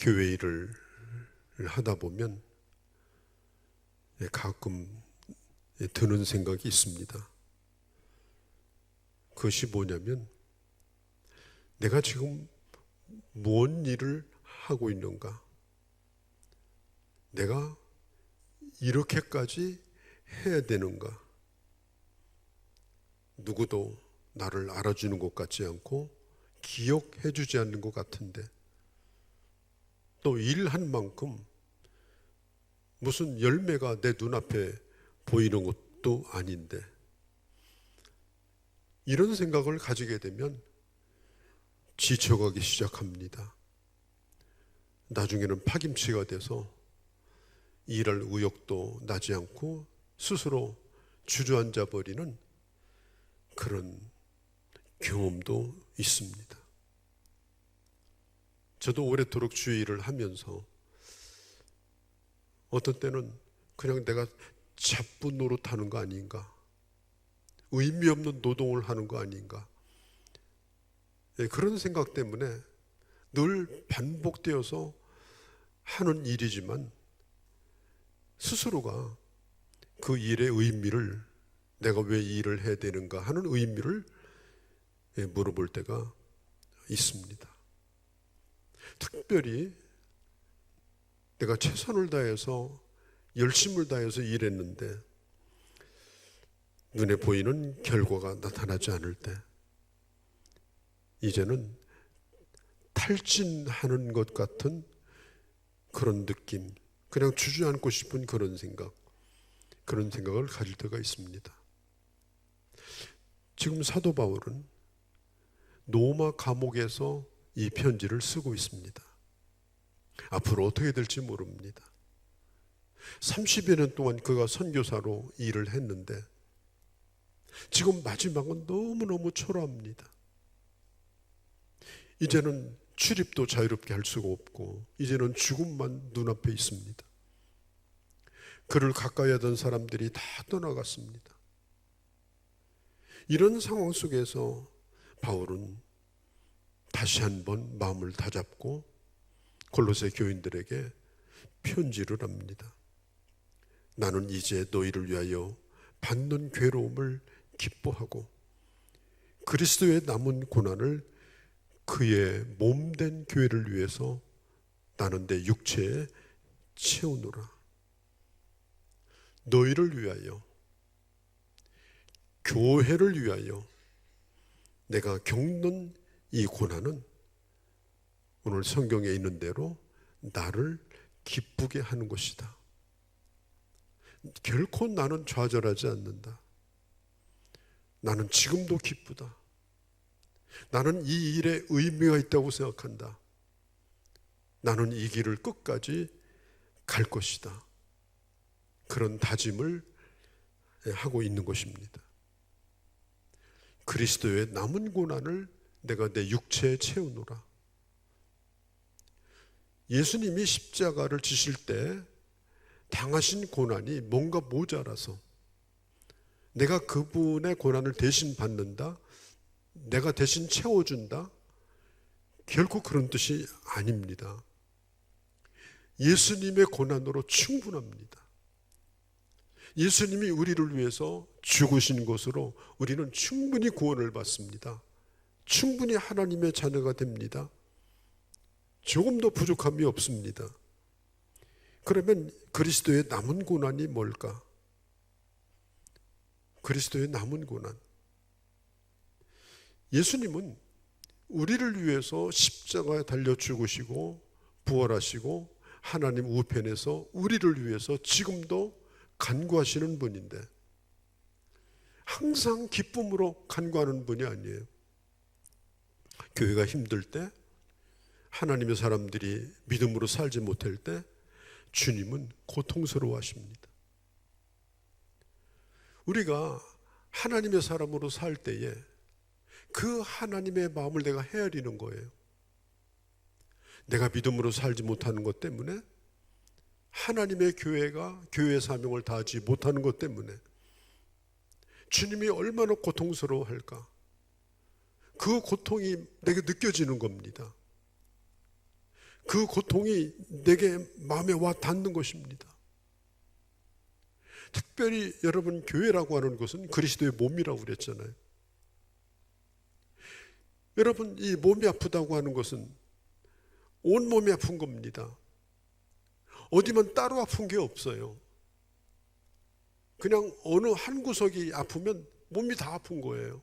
교회 일을 하다 보면 가끔 드는 생각이 있습니다. 그것이 뭐냐면 내가 지금 무슨 일을 하고 있는가? 내가 이렇게까지 해야 되는가? 누구도 나를 알아주는 것 같지 않고 기억해 주지 않는 것 같은데 또 일한 만큼 무슨 열매가 내 눈앞에 보이는 것도 아닌데 이런 생각을 가지게 되면 지쳐가기 시작합니다. 나중에는 파김치가 돼서 일할 의욕도 나지 않고 스스로 주저앉아 버리는 그런 경험도 있습니다. 저도 오래도록 주의 일을 하면서 어떤 때는 그냥 내가 잡부 노릇하는 거 아닌가, 의미 없는 노동을 하는 거 아닌가, 그런 생각 때문에 늘 반복되어서 하는 일이지만 스스로가 그 일의 의미를, 내가 왜 이 일을 해야 되는가 하는 의미를 물어볼 때가 있습니다. 특별히 내가 최선을 다해서 열심을 다해서 일했는데 눈에 보이는 결과가 나타나지 않을 때 이제는 탈진하는 것 같은 그런 느낌, 그냥 주저앉고 싶은 그런 생각을 가질 때가 있습니다. 지금 사도 바울은 로마 감옥에서 이 편지를 쓰고 있습니다. 앞으로 어떻게 될지 모릅니다. 30여 년 동안 그가 선교사로 일을 했는데 지금 마지막은 너무너무 초라합니다. 이제는 출입도 자유롭게 할 수가 없고 이제는 죽음만 눈앞에 있습니다. 그를 가까이 하던 사람들이 다 떠나갔습니다. 이런 상황 속에서 바울은 다시 한번 마음을 다잡고 골로새 교인들에게 편지를 합니다. 나는 이제 너희를 위하여 받는 괴로움을 기뻐하고 그리스도의 남은 고난을 그의 몸된 교회를 위해서 나는 내 육체에 채우노라. 너희를 위하여, 교회를 위하여 내가 겪는 이 고난은 오늘 성경에 있는 대로 나를 기쁘게 하는 것이다. 결코 나는 좌절하지 않는다. 나는 지금도 기쁘다. 나는 이 일에 의미가 있다고 생각한다. 나는 이 길을 끝까지 갈 것이다. 그런 다짐을 하고 있는 것입니다. 그리스도의 남은 고난을 내가 내 육체에 채우노라. 예수님이 십자가를 지실 때 당하신 고난이 뭔가 모자라서 내가 그분의 고난을 대신 받는다, 내가 대신 채워준다, 결코 그런 뜻이 아닙니다. 예수님의 고난으로 충분합니다. 예수님이 우리를 위해서 죽으신 것으로 우리는 충분히 구원을 받습니다. 충분히 하나님의 자녀가 됩니다. 조금도 부족함이 없습니다. 그러면 그리스도의 남은 고난이 뭘까? 그리스도의 남은 고난. 예수님은 우리를 위해서 십자가에 달려 죽으시고 부활하시고 하나님 우편에서 우리를 위해서 지금도 간구하시는 분인데 항상 기쁨으로 간구하는 분이 아니에요. 교회가 힘들 때, 하나님의 사람들이 믿음으로 살지 못할 때 주님은 고통스러워 하십니다. 우리가 하나님의 사람으로 살 때에 그 하나님의 마음을 내가 헤아리는 거예요. 내가 믿음으로 살지 못하는 것 때문에, 하나님의 교회가 교회의 사명을 다하지 못하는 것 때문에 주님이 얼마나 고통스러워할까? 그 고통이 내게 느껴지는 겁니다. 그 고통이 내게 마음에 와 닿는 것입니다. 특별히 여러분, 교회라고 하는 것은 그리스도의 몸이라고 그랬잖아요. 여러분, 이 몸이 아프다고 하는 것은 온몸이 아픈 겁니다. 어디만 따로 아픈 게 없어요. 그냥 어느 한 구석이 아프면 몸이 다 아픈 거예요.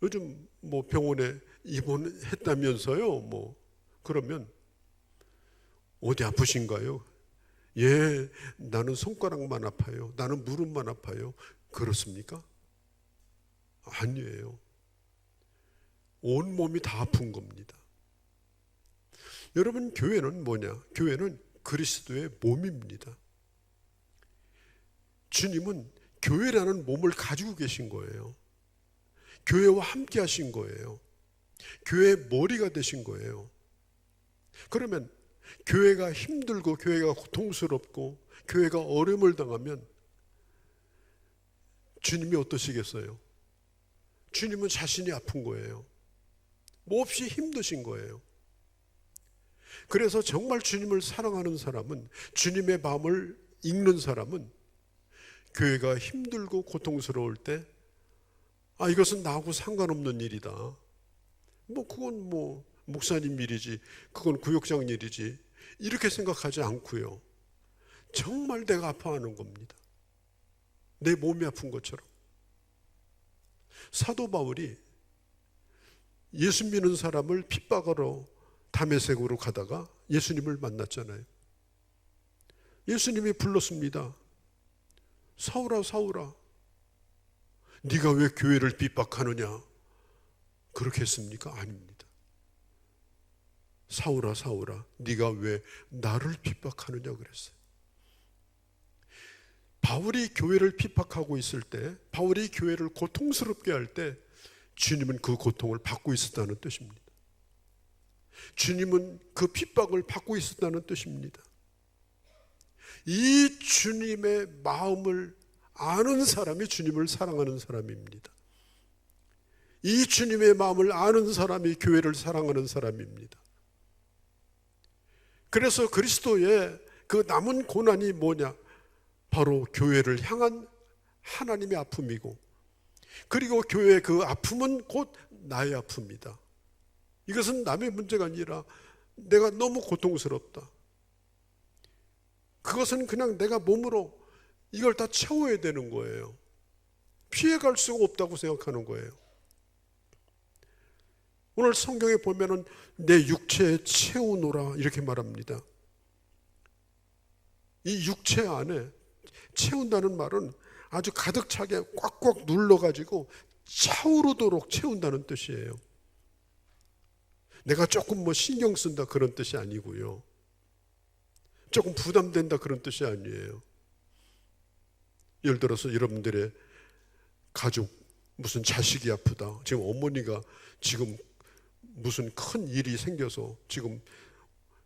요즘 뭐 병원에 입원했다면서요. 그러면 어디 아프신가요? 예, 나는 손가락만 아파요. 나는 무릎만 아파요. 그렇습니까? 아니에요. 온몸이 다 아픈 겁니다. 여러분, 교회는 뭐냐? 교회는 그리스도의 몸입니다. 주님은 교회라는 몸을 가지고 계신 거예요. 교회와 함께 하신 거예요. 교회의 머리가 되신 거예요. 그러면 교회가 힘들고 교회가 고통스럽고 교회가 어려움을 당하면 주님이 어떠시겠어요? 주님은 자신이 아픈 거예요. 몹시 힘드신 거예요. 그래서 정말 주님을 사랑하는 사람은, 주님의 마음을 읽는 사람은 교회가 힘들고 고통스러울 때 이것은 나하고 상관없는 일이다. 그건 목사님 일이지, 그건 구역장 일이지, 이렇게 생각하지 않고요. 정말 내가 아파하는 겁니다. 내 몸이 아픈 것처럼. 사도 바울이 예수 믿는 사람을 핍박하러 다메섹으로 가다가 예수님을 만났잖아요. 예수님이 불렀습니다. 사울아, 사울아, 네가 왜 교회를 핍박하느냐? 그렇게 했습니까? 아닙니다. 사울아, 사울아, 네가 왜 나를 핍박하느냐 그랬어요. 바울이 교회를 핍박하고 있을 때, 바울이 교회를 고통스럽게 할 때 주님은 그 고통을 받고 있었다는 뜻입니다. 주님은 그 핍박을 받고 있었다는 뜻입니다. 이 주님의 마음을 아는 사람이 주님을 사랑하는 사람입니다. 이 주님의 마음을 아는 사람이 교회를 사랑하는 사람입니다. 그래서 그리스도의 그 남은 고난이 뭐냐? 바로 교회를 향한 하나님의 아픔이고, 그리고 교회의 그 아픔은 곧 나의 아픔이다. 이것은 남의 문제가 아니라 내가 너무 고통스럽다. 그것은 그냥 내가 몸으로 이걸 다 채워야 되는 거예요. 피해갈 수가 없다고 생각하는 거예요. 오늘 성경에 보면은 내 육체에 채우노라 이렇게 말합니다. 이 육체 안에 채운다는 말은 아주 가득 차게 꽉꽉 눌러가지고 차오르도록 채운다는 뜻이에요. 내가 조금 신경 쓴다 그런 뜻이 아니고요. 조금 부담된다 그런 뜻이 아니에요. 예를 들어서 여러분들의 가족, 무슨 자식이 아프다. 지금 어머니가 지금 무슨 큰 일이 생겨서 지금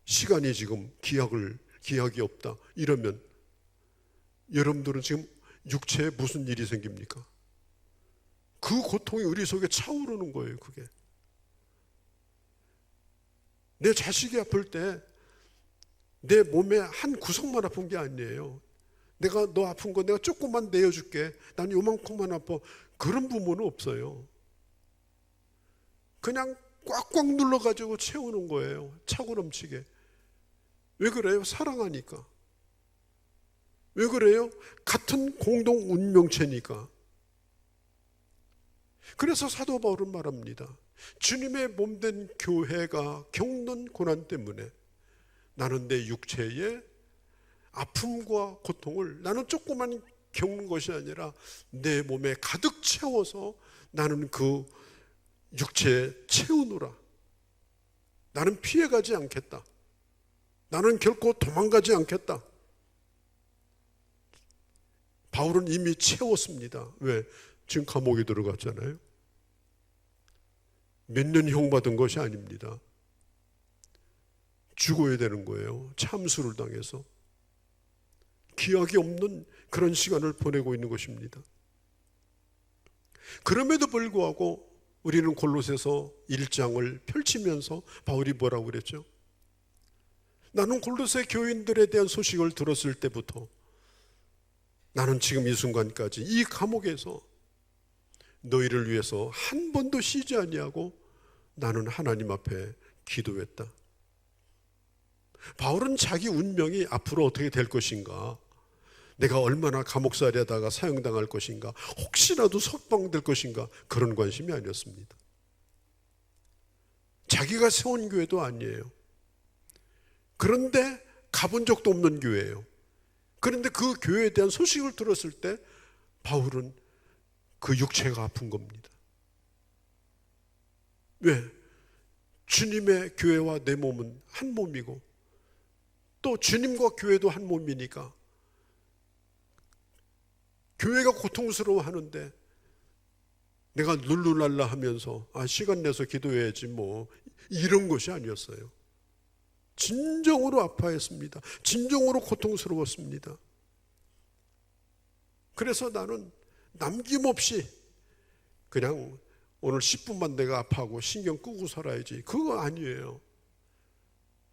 시간이 지금 기약이 없다. 이러면 여러분들은 지금 육체에 무슨 일이 생깁니까? 그 고통이 우리 속에 차오르는 거예요, 그게. 내 자식이 아플 때 내 몸의 한 구석만 아픈 게 아니에요. 내가 너 아픈 거 내가 조금만 내어줄게. 난 요만큼만 아파. 그런 부모는 없어요. 그냥 꽉꽉 눌러가지고 채우는 거예요. 차고 넘치게. 왜 그래요? 사랑하니까. 왜 그래요? 같은 공동 운명체니까. 그래서 사도 바울은 말합니다. 주님의 몸된 교회가 겪는 고난 때문에 나는 내 육체의 아픔과 고통을 나는 조금만 겪는 것이 아니라 내 몸에 가득 채워서 나는 그 육체에 채우노라. 나는 피해가지 않겠다. 나는 결코 도망가지 않겠다. 바울은 이미 채웠습니다. 왜? 지금 감옥에 들어갔잖아요. 몇 년 형받은 것이 아닙니다. 죽어야 되는 거예요. 참수를 당해서. 기약이 없는 그런 시간을 보내고 있는 것입니다. 그럼에도 불구하고 우리는 골로새서 1장을 펼치면서 바울이 뭐라고 그랬죠? 나는 골로새 교인들에 대한 소식을 들었을 때부터 나는 지금 이 순간까지 이 감옥에서 너희를 위해서 한 번도 쉬지 아니하고 나는 하나님 앞에 기도했다. 바울은 자기 운명이 앞으로 어떻게 될 것인가, 내가 얼마나 감옥살이하다가 사형당할 것인가, 혹시라도 석방될 것인가, 그런 관심이 아니었습니다. 자기가 세운 교회도 아니에요. 그런데 가본 적도 없는 교회예요. 그런데 그 교회에 대한 소식을 들었을 때 바울은 그 육체가 아픈 겁니다. 왜? 주님의 교회와 내 몸은 한 몸이고 또 주님과 교회도 한 몸이니까 교회가 고통스러워하는데 내가 룰루랄라 하면서 시간 내서 기도해야지 뭐 이런 것이 아니었어요. 진정으로 아파했습니다. 진정으로 고통스러웠습니다. 그래서 나는 남김없이 그냥 오늘 10분만 내가 아파하고 신경 끄고 살아야지, 그거 아니에요.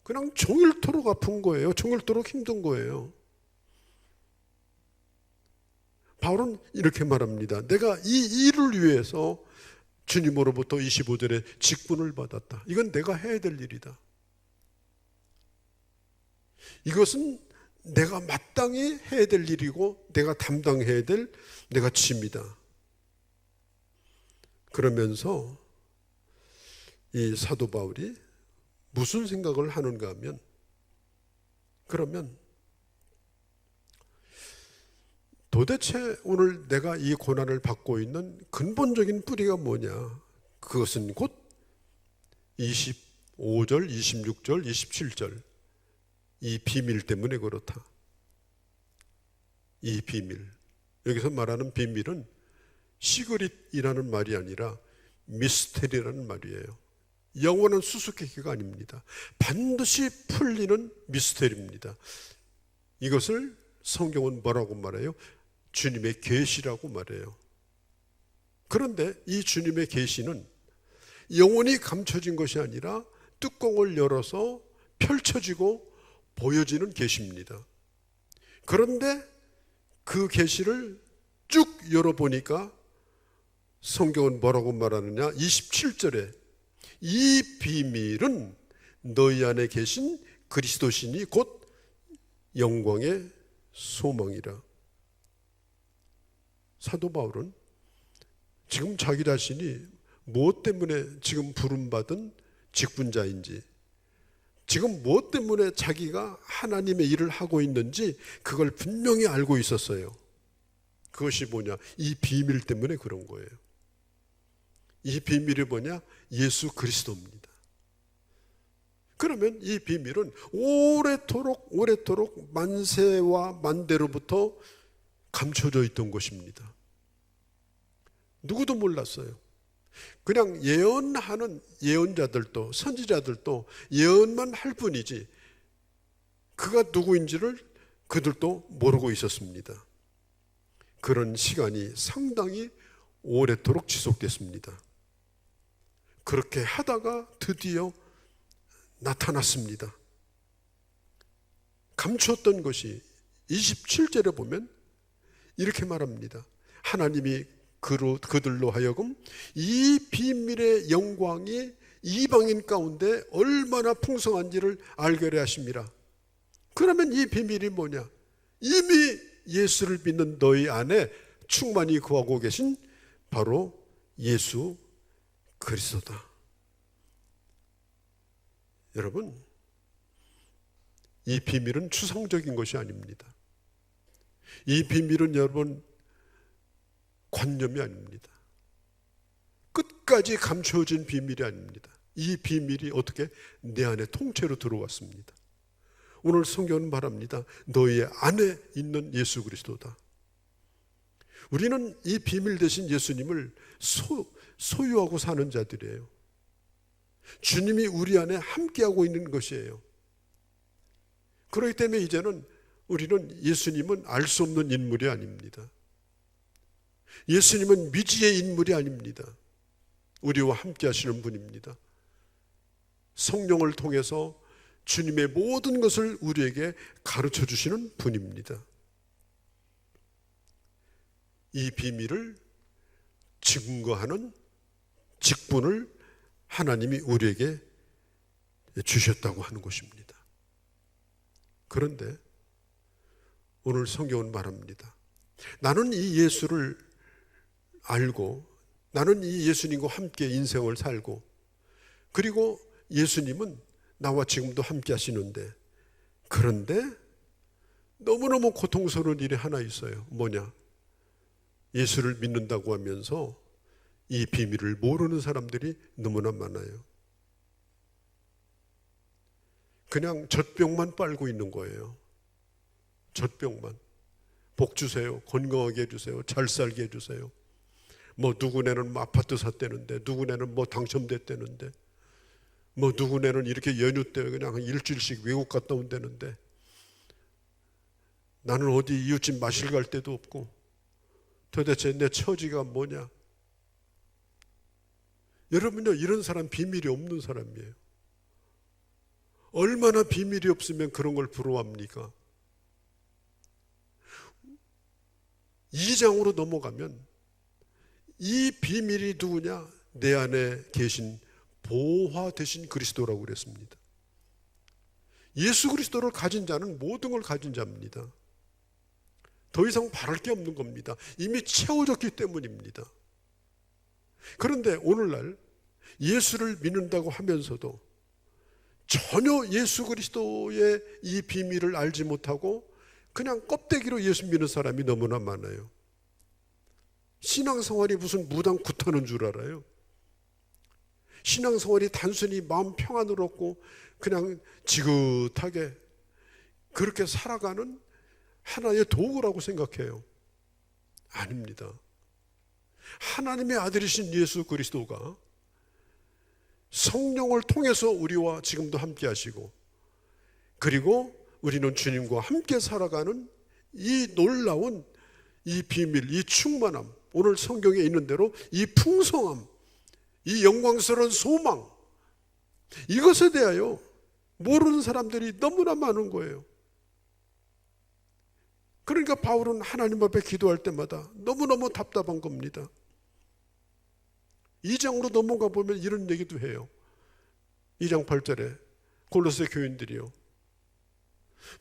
그냥 종일토록 아픈 거예요. 종일토록 힘든 거예요. 바울은 이렇게 말합니다. 내가 이 일을 위해서 주님으로부터 25절에 직분을 받았다. 이건 내가 해야 될 일이다. 이것은 내가 마땅히 해야 될 일이고 내가 담당해야 될 내가 짐이다. 그러면서 이 사도 바울이 무슨 생각을 하는가 하면, 그러면 도대체 오늘 내가 이 고난을 받고 있는 근본적인 뿌리가 뭐냐? 그것은 곧 25절, 26절, 27절 이 비밀 때문에 그렇다. 이 비밀, 여기서 말하는 비밀은 시그릿이라는 말이 아니라 미스테리라는 말이에요. 영원한 수수께끼가 아닙니다. 반드시 풀리는 미스테리입니다. 이것을 성경은 뭐라고 말해요? 주님의 계시라고 말해요. 그런데 이 주님의 계시는 영원히 감춰진 것이 아니라 뚜껑을 열어서 펼쳐지고 보여지는 계시입니다. 그런데 그 계시를 쭉 열어보니까 성경은 뭐라고 말하느냐? 27절에 이 비밀은 너희 안에 계신 그리스도시니 곧 영광의 소망이라. 사도 바울은 지금 자기 자신이 무엇 때문에 지금 부름받은 직분자인지, 지금 무엇 때문에 자기가 하나님의 일을 하고 있는지 그걸 분명히 알고 있었어요. 그것이 뭐냐? 이 비밀 때문에 그런 거예요. 이 비밀이 뭐냐? 예수 그리스도입니다. 그러면 이 비밀은 오래도록 만세와 만대로부터 감춰져 있던 것입니다. 누구도 몰랐어요. 그냥 예언하는 예언자들도 선지자들도 예언만 할 뿐이지 그가 누구인지를 그들도 모르고 있었습니다. 그런 시간이 상당히 오래도록 지속됐습니다. 그렇게 하다가 드디어 나타났습니다. 감추었던 것이 27절에 보면 이렇게 말합니다. 하나님이 그들로 하여금 이 비밀의 영광이 이방인 가운데 얼마나 풍성한지를 알게 하심이라. 그러면 이 비밀이 뭐냐? 이미 예수를 믿는 너희 안에 충만히 거하고 계신 바로 예수 그리스도다. 여러분, 이 비밀은 추상적인 것이 아닙니다. 이 비밀은 여러분 관념이 아닙니다. 끝까지 감춰진 비밀이 아닙니다. 이 비밀이 어떻게 내 안에 통째로 들어왔습니다. 오늘 성경은 말합니다. 너희 안에 있는 예수 그리스도다. 우리는 이 비밀 대신 예수님을 소유하고 사는 자들이에요. 주님이 우리 안에 함께하고 있는 것이에요. 그렇기 때문에 이제는 우리는 예수님은 알 수 없는 인물이 아닙니다. 예수님은 미지의 인물이 아닙니다. 우리와 함께 하시는 분입니다. 성령을 통해서 주님의 모든 것을 우리에게 가르쳐 주시는 분입니다. 이 비밀을 증거하는 직분을 하나님이 우리에게 주셨다고 하는 것입니다. 그런데 오늘 성경은 말합니다. 나는 이 예수를 알고 나는 이 예수님과 함께 인생을 살고 그리고 예수님은 나와 지금도 함께 하시는데 그런데 너무너무 고통스러운 일이 하나 있어요. 뭐냐? 예수를 믿는다고 하면서 이 비밀을 모르는 사람들이 너무나 많아요. 그냥 젖병만 빨고 있는 거예요. 젖병만. 복 주세요. 건강하게 해주세요. 잘 살게 해주세요. 뭐 누구네는 아파트 샀다는데 누구네는 뭐 당첨됐다는데 뭐 누구네는 이렇게 연휴 때 그냥 한 일주일씩 외국 갔다 온다는데 나는 어디 이웃집 마실 갈 데도 없고 도대체 내 처지가 뭐냐? 여러분요, 이런 사람 비밀이 없는 사람이에요. 얼마나 비밀이 없으면 그런 걸 부러워합니까? 2장으로 넘어가면 이 비밀이 누구냐? 내 안에 계신 보화 되신 그리스도라고 그랬습니다. 예수 그리스도를 가진 자는 모든 걸 가진 자입니다. 더 이상 바랄 게 없는 겁니다. 이미 채워졌기 때문입니다. 그런데 오늘날 예수를 믿는다고 하면서도 전혀 예수 그리스도의 이 비밀을 알지 못하고 그냥 껍데기로 예수 믿는 사람이 너무나 많아요. 신앙생활이 무슨 무당 굿하는 줄 알아요. 신앙생활이 단순히 마음 평안을 얻고 그냥 지긋하게 그렇게 살아가는 하나의 도구라고 생각해요. 아닙니다. 하나님의 아들이신 예수 그리스도가 성령을 통해서 우리와 지금도 함께 하시고 그리고 우리는 주님과 함께 살아가는 이 놀라운 이 비밀, 이 충만함, 오늘 성경에 있는 대로 이 풍성함, 이 영광스러운 소망, 이것에 대하여 모르는 사람들이 너무나 많은 거예요. 그러니까 바울은 하나님 앞에 기도할 때마다 너무너무 답답한 겁니다. 2장으로 넘어가 보면 이런 얘기도 해요. 2장 8절에 골로새 교인들이요,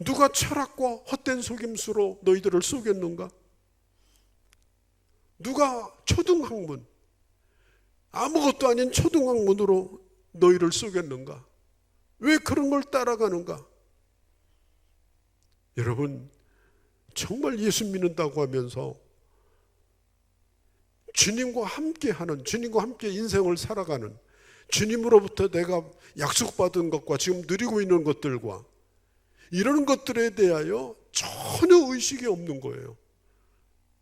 누가 철학과 헛된 속임수로 너희들을 속였는가? 누가 초등학문, 아무것도 아닌 초등학문으로 너희를 속였는가? 왜 그런 걸 따라가는가? 여러분, 정말 예수 믿는다고 하면서 주님과 함께하는, 주님과 함께 인생을 살아가는, 주님으로부터 내가 약속받은 것과 지금 누리고 있는 것들과 이런 것들에 대하여 전혀 의식이 없는 거예요.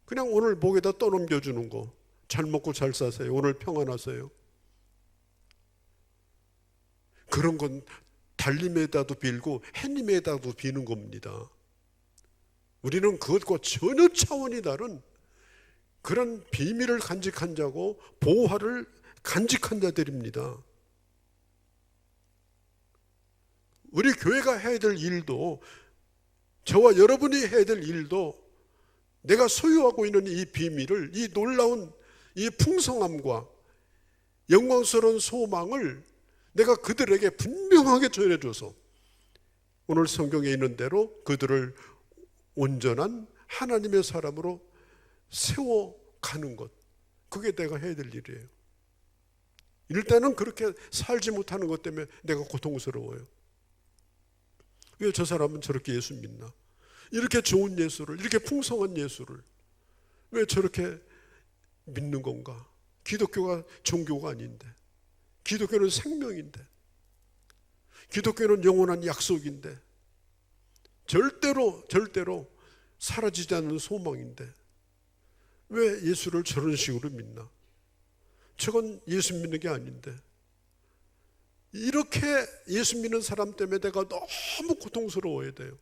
그냥 오늘 목에다 떠넘겨주는 거, 잘 먹고 잘 사세요, 오늘 평안하세요, 그런 건 달님에다도 빌고 햇님에다도 비는 겁니다. 우리는 그것과 전혀 차원이 다른 그런 비밀을 간직한 자고 보화를 간직한 자들입니다. 우리 교회가 해야 될 일도, 저와 여러분이 해야 될 일도 내가 소유하고 있는 이 비밀을, 이 놀라운 이 풍성함과 영광스러운 소망을 내가 그들에게 분명하게 전해줘서 오늘 성경에 있는 대로 그들을 온전한 하나님의 사람으로 세워가는 것, 그게 내가 해야 될 일이에요. 일단은 그렇게 살지 못하는 것 때문에 내가 고통스러워요. 왜 저 사람은 저렇게 예수 믿나? 이렇게 좋은 예수를, 이렇게 풍성한 예수를 왜 저렇게 믿는 건가? 기독교가 종교가 아닌데, 기독교는 생명인데, 기독교는 영원한 약속인데, 절대로 사라지지 않는 소망인데 왜 예수를 저런 식으로 믿나? 저건 예수 믿는 게 아닌데. 이렇게 예수 믿는 사람 때문에 내가 너무 고통스러워야 돼요.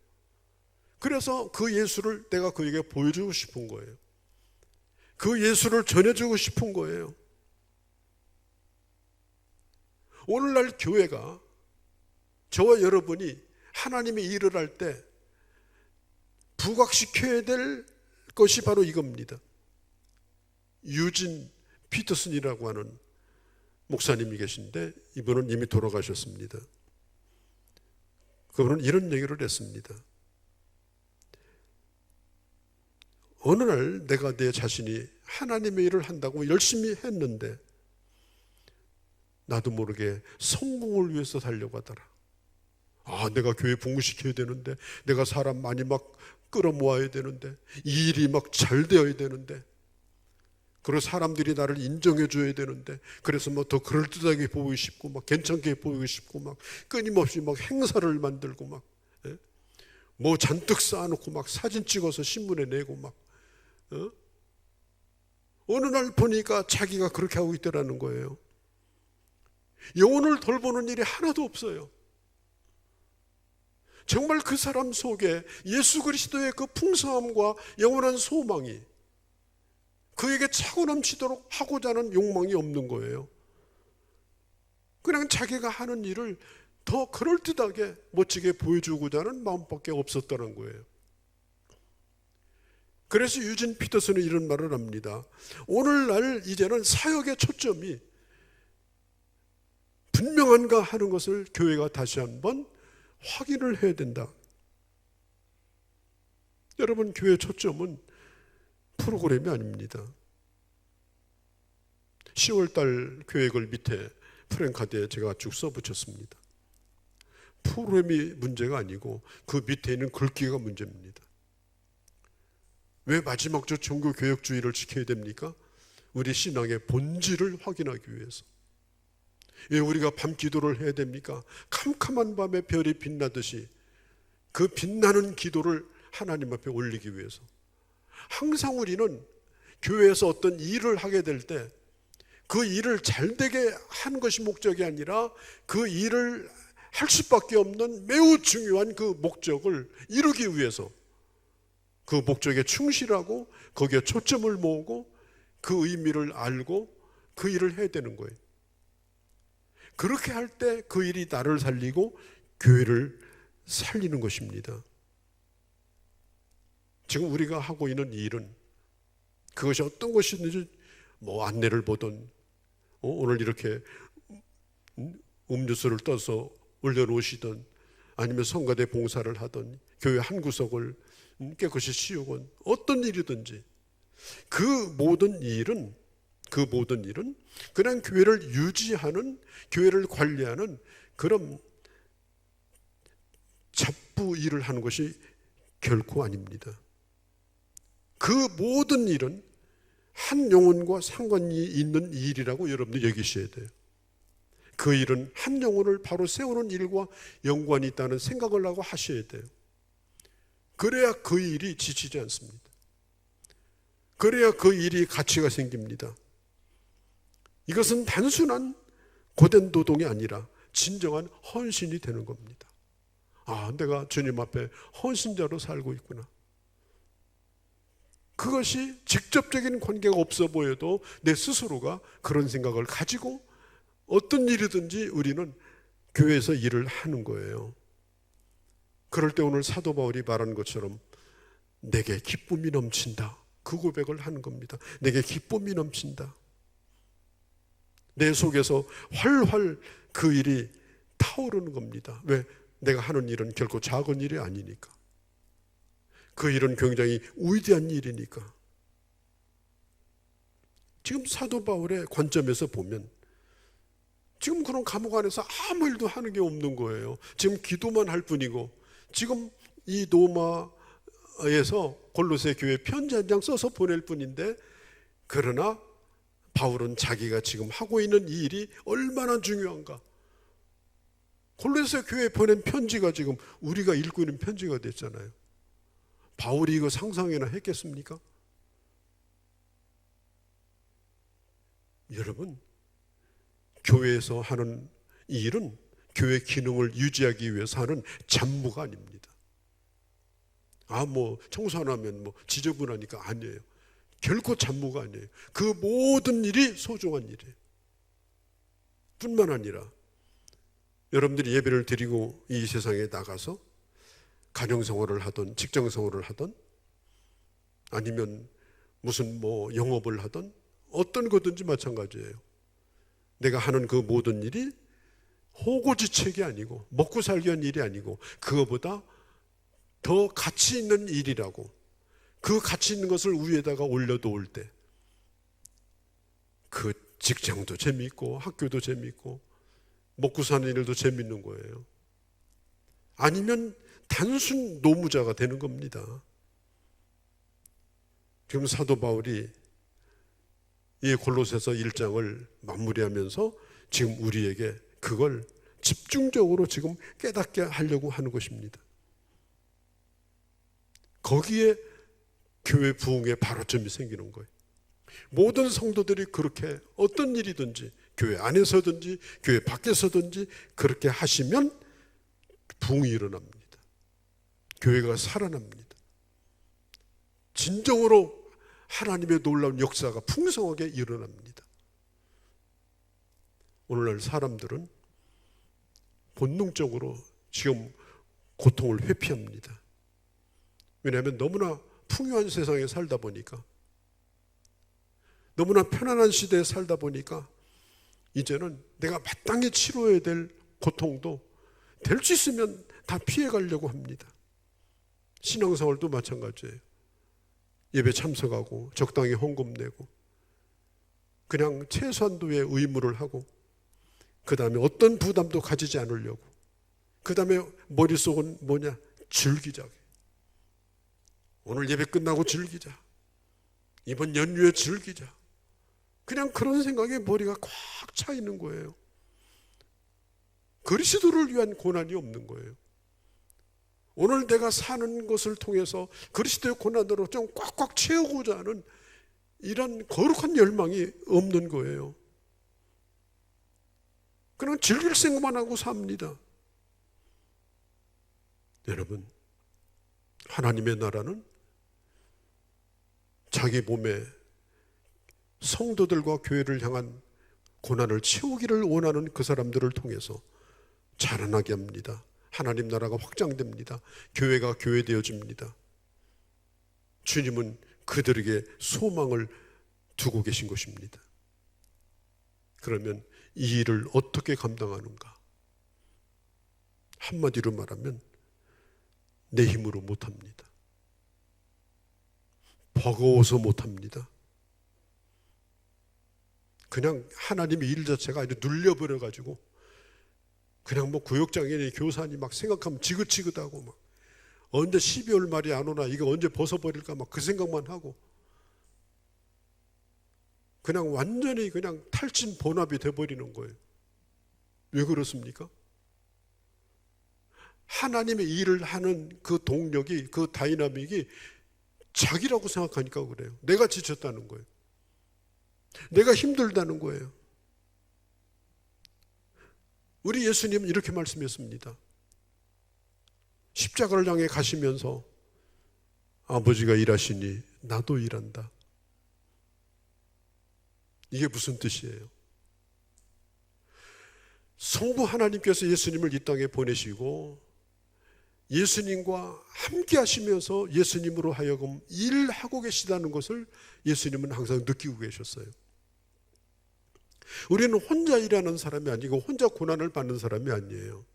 그래서 그 예수를 내가 그에게 보여주고 싶은 거예요. 그 예수를 전해주고 싶은 거예요. 오늘날 교회가, 저와 여러분이 하나님의 일을 할 때 부각시켜야 될 것이 바로 이겁니다. 유진 피터슨이라고 하는 목사님이 계신데 이분은 이미 돌아가셨습니다. 그분은 이런 얘기를 했습니다. 어느 날 내가 내 자신이 하나님의 일을 한다고 열심히 했는데 나도 모르게 성공을 위해서 살려고 하더라. 내가 교회 복무시켜야 되는데, 내가 사람 많이 막 끌어모아야 되는데, 이 일이 막 잘 되어야 되는데, 그리고 사람들이 나를 인정해 줘야 되는데, 그래서 뭐 더 그럴듯하게 보이고 싶고 막 괜찮게 보이고 싶고 막 끊임없이 막 행사를 만들고 막 뭐 잔뜩 쌓아놓고 막 사진 찍어서 신문에 내고 막 어느 날 보니까 자기가 그렇게 하고 있더라는 거예요. 영혼을 돌보는 일이 하나도 없어요. 정말 그 사람 속에 예수 그리스도의 그 풍성함과 영원한 소망이, 그에게 차고 넘치도록 하고자 하는 욕망이 없는 거예요. 그냥 자기가 하는 일을 더 그럴듯하게 멋지게 보여주고자 하는 마음밖에 없었다는 거예요. 그래서 유진 피터슨은 이런 말을 합니다. 오늘날 이제는 사역의 초점이 분명한가 하는 것을 교회가 다시 한번 확인을 해야 된다. 여러분, 교회의 초점은 프로그램이 아닙니다. 10월달 계획을 밑에 프랭카드에 제가 쭉 써붙였습니다. 프로그램이 문제가 아니고 그 밑에 있는 글귀가 문제입니다. 왜 마지막 주 종교개혁주의를 지켜야 됩니까? 우리 신앙의 본질을 확인하기 위해서. 왜 우리가 밤 기도를 해야 됩니까? 캄캄한 밤에 별이 빛나듯이 그 빛나는 기도를 하나님 앞에 올리기 위해서. 항상 우리는 교회에서 어떤 일을 하게 될 때 그 일을 잘되게 하는 것이 목적이 아니라 그 일을 할 수밖에 없는 매우 중요한 그 목적을 이루기 위해서 그 목적에 충실하고 거기에 초점을 모으고 그 의미를 알고 그 일을 해야 되는 거예요. 그렇게 할 때 그 일이 나를 살리고 교회를 살리는 것입니다. 지금 우리가 하고 있는 일은 그것이 어떤 것이든지 뭐 안내를 보던 오늘 이렇게 음료수를 떠서 올려놓으시던 아니면 성가대 봉사를 하던 교회 한 구석을 깨끗이 치우건 어떤 일이든지 그 모든 일은 그냥 교회를 유지하는, 교회를 관리하는 그런 잡부 일을 하는 것이 결코 아닙니다. 그 모든 일은 한 영혼과 상관이 있는 일이라고 여러분들 여기셔야 돼요. 그 일은 한 영혼을 바로 세우는 일과 연관이 있다는 생각을 하고 하셔야 돼요. 그래야 그 일이 지치지 않습니다. 그래야 그 일이 가치가 생깁니다. 이것은 단순한 고된 노동이 아니라 진정한 헌신이 되는 겁니다. 내가 주님 앞에 헌신자로 살고 있구나. 그것이 직접적인 관계가 없어 보여도 내 스스로가 그런 생각을 가지고 어떤 일이든지 우리는 교회에서 일을 하는 거예요. 그럴 때 오늘 사도 바울이 말한 것처럼 내게 기쁨이 넘친다. 그 고백을 하는 겁니다. 내게 기쁨이 넘친다. 내 속에서 활활 그 일이 타오르는 겁니다. 왜? 내가 하는 일은 결코 작은 일이 아니니까. 그 일은 굉장히 위대한 일이니까. 지금 사도 바울의 관점에서 보면 지금 그런 감옥 안에서 아무 일도 하는 게 없는 거예요. 지금 기도만 할 뿐이고, 지금 이 로마에서 골로새 교회 편지 한 장 써서 보낼 뿐인데, 그러나 바울은 자기가 지금 하고 있는 이 일이 얼마나 중요한가. 골로새 교회에 보낸 편지가 지금 우리가 읽고 있는 편지가 됐잖아요. 바울이 이거 상상이나 했겠습니까? 여러분, 교회에서 하는 이 일은 교회 기능을 유지하기 위해서 하는 잡무가 아닙니다. 청소 안 하면 지저분하니까 아니에요. 결코 잡무가 아니에요. 그 모든 일이 소중한 일이에요. 뿐만 아니라 여러분들이 예배를 드리고 이 세상에 나가서 가정생활을 하든 직장생활을 하든 아니면 무슨 영업을 하든 어떤 거든지 마찬가지예요. 내가 하는 그 모든 일이 호고지책이 아니고 먹고 살기 위한 일이 아니고 그거보다 더 가치 있는 일이라고, 그 가치 있는 것을 위에다가 올려놓을 때 그 직장도 재미있고 학교도 재미있고 먹고 사는 일도 재미있는 거예요. 아니면 단순 노무자가 되는 겁니다. 지금 사도 바울이 이 골로새서 1장을 마무리하면서 지금 우리에게 그걸 집중적으로 지금 깨닫게 하려고 하는 것입니다. 거기에 교회 부흥의 발화점이 생기는 거예요. 모든 성도들이 그렇게 어떤 일이든지 교회 안에서든지 교회 밖에서든지 그렇게 하시면 부흥이 일어납니다. 교회가 살아납니다. 진정으로 하나님의 놀라운 역사가 풍성하게 일어납니다. 오늘날 사람들은 본능적으로 지금 고통을 회피합니다. 왜냐하면 너무나 풍요한 세상에 살다 보니까, 너무나 편안한 시대에 살다 보니까 이제는 내가 마땅히 치료해야 될 고통도 될 수 있으면 다 피해가려고 합니다. 신앙생활도 마찬가지예요. 예배 참석하고 적당히 헌금 내고 그냥 최소한도의 의무를 하고 그 다음에 어떤 부담도 가지지 않으려고, 그 다음에 머릿속은 뭐냐? 즐기자. 오늘 예배 끝나고 즐기자. 이번 연휴에 즐기자. 그냥 그런 생각에 머리가 꽉 차 있는 거예요. 그리스도를 위한 고난이 없는 거예요. 오늘 내가 사는 것을 통해서 그리스도의 고난으로 좀 꽉꽉 채우고자 하는 이런 거룩한 열망이 없는 거예요. 그냥 즐길 생각만 하고 삽니다. 여러분, 하나님의 나라는 자기 몸에 성도들과 교회를 향한 고난을 채우기를 원하는 그 사람들을 통해서 자라나게 합니다. 하나님 나라가 확장됩니다. 교회가 교회되어집니다. 주님은 그들에게 소망을 두고 계신 것입니다. 그러면 이 일을 어떻게 감당하는가? 한마디로 말하면 내 힘으로 못합니다. 버거워서 못합니다. 그냥 하나님의 일 자체가 아주 눌려버려가지고 그냥 구역장애니 교사니 막 생각하면 지긋지긋하고 막 언제 12월 말이 안 오나, 이거 언제 벗어버릴까 막 그 생각만 하고 그냥 완전히 그냥 탈진 본압이 돼버리는 거예요. 왜 그렇습니까? 하나님의 일을 하는 그 동력이, 그 다이나믹이 자기라고 생각하니까 그래요. 내가 지쳤다는 거예요. 내가 힘들다는 거예요. 우리 예수님은 이렇게 말씀했습니다. 십자가를 향해 가시면서 아버지가 일하시니 나도 일한다. 이게 무슨 뜻이에요? 성부 하나님께서 예수님을 이 땅에 보내시고 예수님과 함께 하시면서 예수님으로 하여금 일하고 계시다는 것을 예수님은 항상 느끼고 계셨어요. 우리는 혼자 일하는 사람이 아니고 혼자 고난을 받는 사람이 아니에요.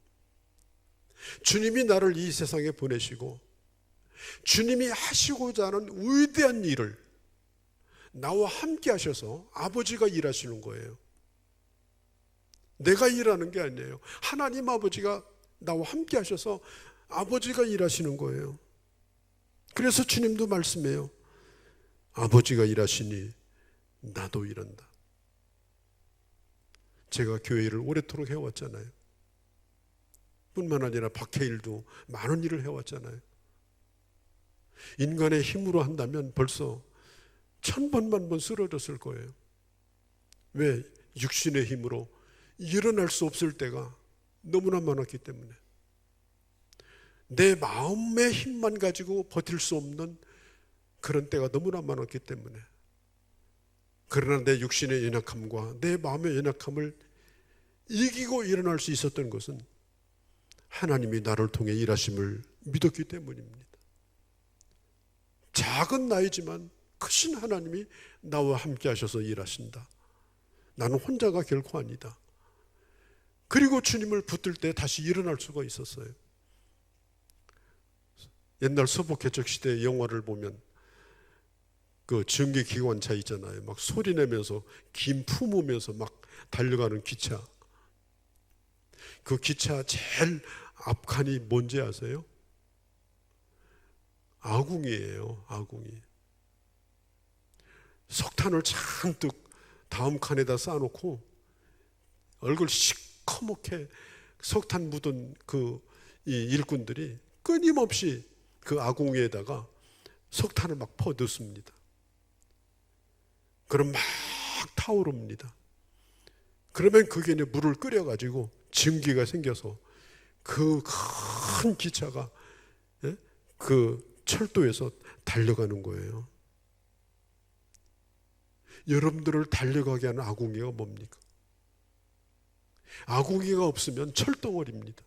주님이 나를 이 세상에 보내시고 주님이 하시고자 하는 위대한 일을 나와 함께 하셔서 아버지가 일하시는 거예요. 내가 일하는 게 아니에요. 하나님 아버지가 나와 함께 하셔서 아버지가 일하시는 거예요. 그래서 주님도 말씀해요. 아버지가 일하시니 나도 일한다. 제가 교회 일을 오래도록 해왔잖아요. 뿐만 아니라 박해일도 많은 일을 해왔잖아요. 인간의 힘으로 한다면 벌써 1000번, 1000번 쓰러졌을 거예요. 왜? 육신의 힘으로 일어날 수 없을 때가 너무나 많았기 때문에. 내 마음의 힘만 가지고 버틸 수 없는 그런 때가 너무나 많았기 때문에. 그러나 내 육신의 연약함과 내 마음의 연약함을 이기고 일어날 수 있었던 것은 하나님이 나를 통해 일하심을 믿었기 때문입니다. 작은 나이지만 크신 하나님이 나와 함께 하셔서 일하신다. 나는 혼자가 결코 아니다. 그리고 주님을 붙들 때 다시 일어날 수가 있었어요. 옛날 서부개척시대 영화를 보면 그 전기기관차 있잖아요. 막 소리 내면서 김 품으면서 막 달려가는 기차. 그 기차 제일 앞칸이 뭔지 아세요? 아궁이에요. 아궁이. 석탄을 잔뜩 다음 칸에다 쌓아놓고 얼굴 시커멓게 석탄 묻은 이 일꾼들이 끊임없이 그 아궁이에다가 석탄을 막 퍼 넣습니다. 그럼 막 타오릅니다. 그러면 그게 이제 물을 끓여가지고 증기가 생겨서 그 큰 기차가 그 철도에서 달려가는 거예요. 여러분들을 달려가게 하는 아궁이가 뭡니까? 아궁이가 없으면 철덩어리입니다.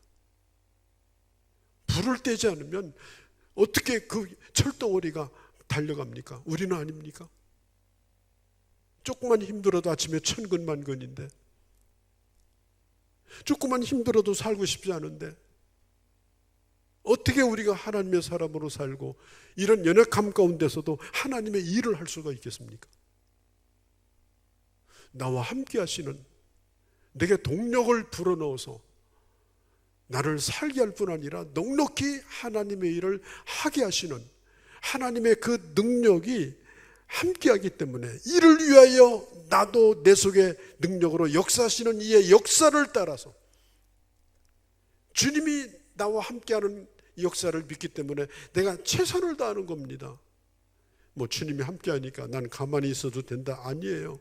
불을 떼지 않으면 어떻게 그 철덩어리가 달려갑니까? 우리는 아닙니까? 조금만 힘들어도 아침에 천근만근인데, 조금만 힘들어도 살고 싶지 않은데, 어떻게 우리가 하나님의 사람으로 살고 이런 연약함 가운데서도 하나님의 일을 할 수가 있겠습니까? 나와 함께 하시는, 내게 동력을 불어넣어서 나를 살게 할 뿐 아니라 넉넉히 하나님의 일을 하게 하시는 하나님의 그 능력이 함께하기 때문에, 이를 위하여 나도 내 속에 능력으로 역사하시는 이의 역사를 따라서, 주님이 나와 함께하는 역사를 믿기 때문에 내가 최선을 다하는 겁니다. 뭐 주님이 함께하니까 난 가만히 있어도 된다, 아니에요.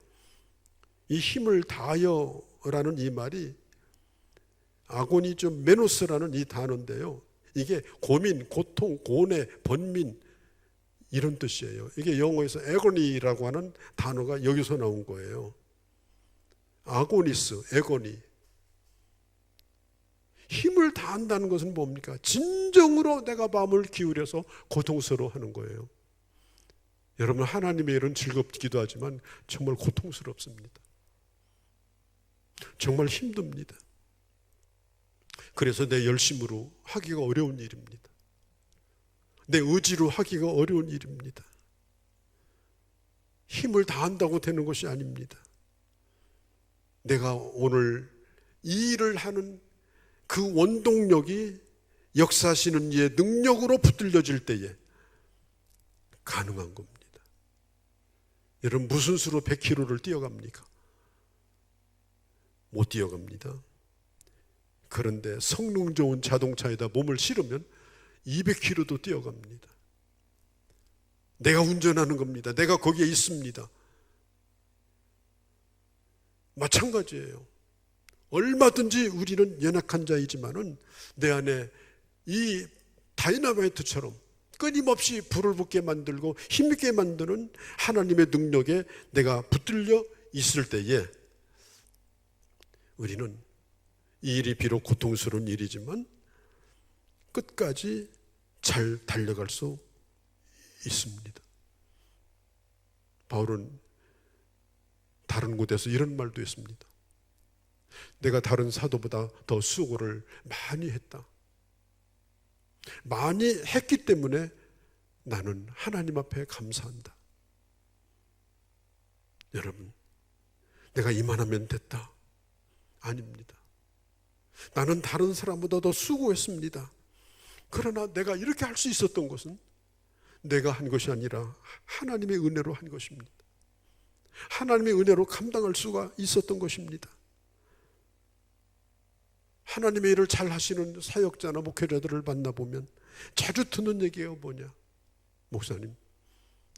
이 힘을 다하여라는 이 말이 아고니즘 메노스라는 이 단어인데요, 이게 고민, 고통, 고뇌, 번민 이런 뜻이에요. 이게 영어에서 에고니라고 하는 단어가 여기서 나온 거예요. 아고니스, 에고니. 힘을 다한다는 것은 뭡니까? 진정으로 내가 마음을 기울여서 고통스러워하는 거예요. 여러분, 하나님의 일은 즐겁기도 하지만 정말 고통스럽습니다. 정말 힘듭니다. 그래서 내 열심으로 하기가 어려운 일입니다. 내 의지로 하기가 어려운 일입니다. 힘을 다한다고 되는 것이 아닙니다. 내가 오늘 이 일을 하는 그 원동력이 역사하시는 이의 능력으로 붙들려질 때에 가능한 겁니다. 여러분, 무슨 수로 100km를 뛰어갑니까? 못 뛰어갑니다. 그런데 성능 좋은 자동차에다 몸을 실으면 200km도 뛰어갑니다. 내가 운전하는 겁니다. 내가 거기에 있습니다. 마찬가지예요. 얼마든지 우리는 연약한 자이지만은 내 안에 이 다이너마이트처럼 끊임없이 불을 붙게 만들고 힘있게 만드는 하나님의 능력에 내가 붙들려 있을 때에 우리는 이 일이 비록 고통스러운 일이지만 끝까지 잘 달려갈 수 있습니다. 바울은 다른 곳에서 이런 말도 했습니다. 내가 다른 사도보다 더 수고를 많이 했다. 많이 했기 때문에 나는 하나님 앞에 감사한다. 여러분, 내가 이만하면 됐다. 아닙니다. 나는 다른 사람보다 더 수고했습니다. 그러나 내가 이렇게 할 수 있었던 것은 내가 한 것이 아니라 하나님의 은혜로 한 것입니다. 하나님의 은혜로 감당할 수가 있었던 것입니다. 하나님의 일을 잘 하시는 사역자나 목회자들을 만나보면 자주 듣는 얘기가 뭐냐? 목사님,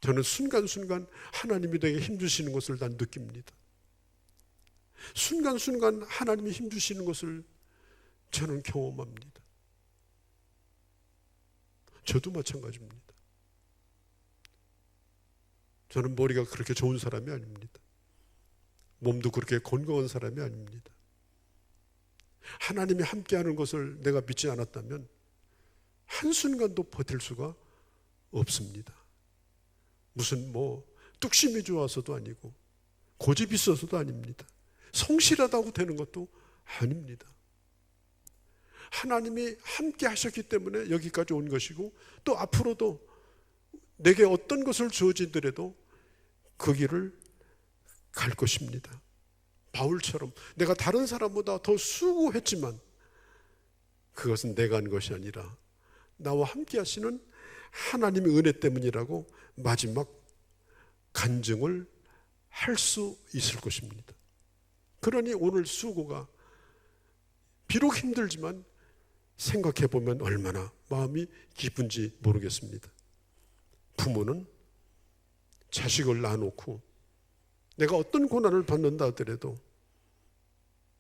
저는 순간순간 하나님이 내게 힘주시는 것을 난 느낍니다. 순간순간 하나님이 힘주시는 것을 저는 경험합니다. 저도 마찬가지입니다. 저는 머리가 그렇게 좋은 사람이 아닙니다. 몸도 그렇게 건강한 사람이 아닙니다. 하나님이 함께하는 것을 내가 믿지 않았다면 한순간도 버틸 수가 없습니다. 무슨 뚝심이 좋아서도 아니고 고집이 있어서도 아닙니다. 성실하다고 되는 것도 아닙니다. 하나님이 함께 하셨기 때문에 여기까지 온 것이고, 또 앞으로도 내게 어떤 것을 주어지더라도 그 길을 갈 것입니다. 바울처럼 내가 다른 사람보다 더 수고했지만 그것은 내가 한 것이 아니라 나와 함께 하시는 하나님의 은혜 때문이라고 마지막 간증을 할 수 있을 것입니다. 그러니 오늘 수고가 비록 힘들지만 생각해 보면 얼마나 마음이 기쁜지 모르겠습니다. 부모는 자식을 낳아놓고 내가 어떤 고난을 받는다 하더라도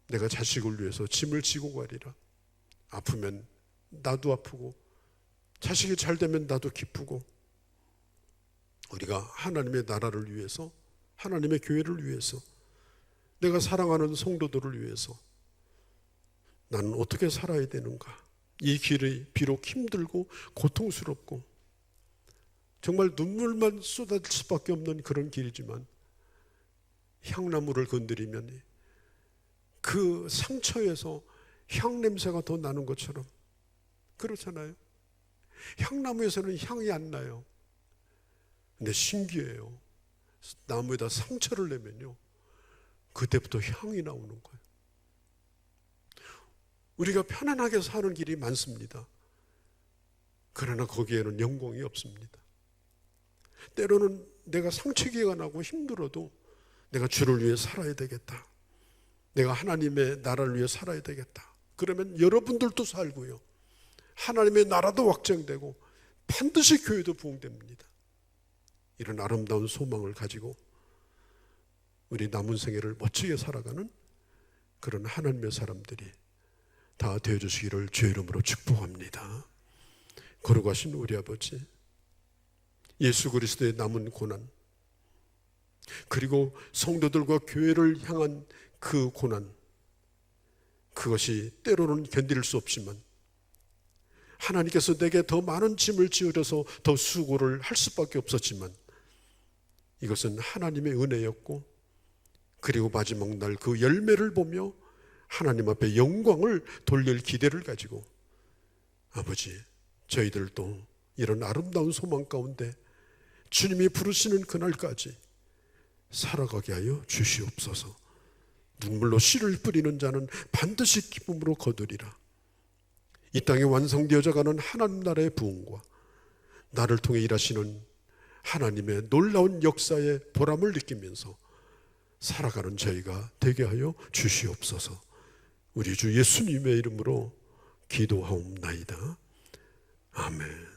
내가 자식을 위해서 짐을 지고 가리라. 아프면 나도 아프고 자식이 잘 되면 나도 기쁘고, 우리가 하나님의 나라를 위해서, 하나님의 교회를 위해서, 내가 사랑하는 성도들을 위해서 나는 어떻게 살아야 되는가. 이 길이 비록 힘들고 고통스럽고 정말 눈물만 쏟아질 수밖에 없는 그런 길이지만 향나무를 건드리면 그 상처에서 향 냄새가 더 나는 것처럼, 그렇잖아요. 향나무에서는 향이 안 나요. 근데 신기해요. 나무에다 상처를 내면요, 그때부터 향이 나오는 거예요. 우리가 편안하게 사는 길이 많습니다. 그러나 거기에는 영광이 없습니다. 때로는 내가 상처기가 나고 힘들어도 내가 주를 위해 살아야 되겠다, 내가 하나님의 나라를 위해 살아야 되겠다, 그러면 여러분들도 살고요, 하나님의 나라도 확장되고 반드시 교회도 부흥됩니다. 이런 아름다운 소망을 가지고 우리 남은 생애를 멋지게 살아가는 그런 하나님의 사람들이 다 되어주시기를 주의 이름으로 축복합니다. 거룩하신 우리 아버지, 예수 그리스도의 남은 고난, 그리고 성도들과 교회를 향한 그 고난, 그것이 때로는 견딜 수 없지만 하나님께서 내게 더 많은 짐을 지어줘서 더 수고를 할 수밖에 없었지만 이것은 하나님의 은혜였고, 그리고 마지막 날 그 열매를 보며 하나님 앞에 영광을 돌릴 기대를 가지고 아버지, 저희들도 이런 아름다운 소망 가운데 주님이 부르시는 그날까지 살아가게 하여 주시옵소서. 눈물로 씨를 뿌리는 자는 반드시 기쁨으로 거두리라. 이 땅에 완성되어져 가는 하나님 나라의 부흥과 나를 통해 일하시는 하나님의 놀라운 역사의 보람을 느끼면서 살아가는 저희가 되게 하여 주시옵소서. 우리 주 예수님의 이름으로 기도하옵나이다. 아멘.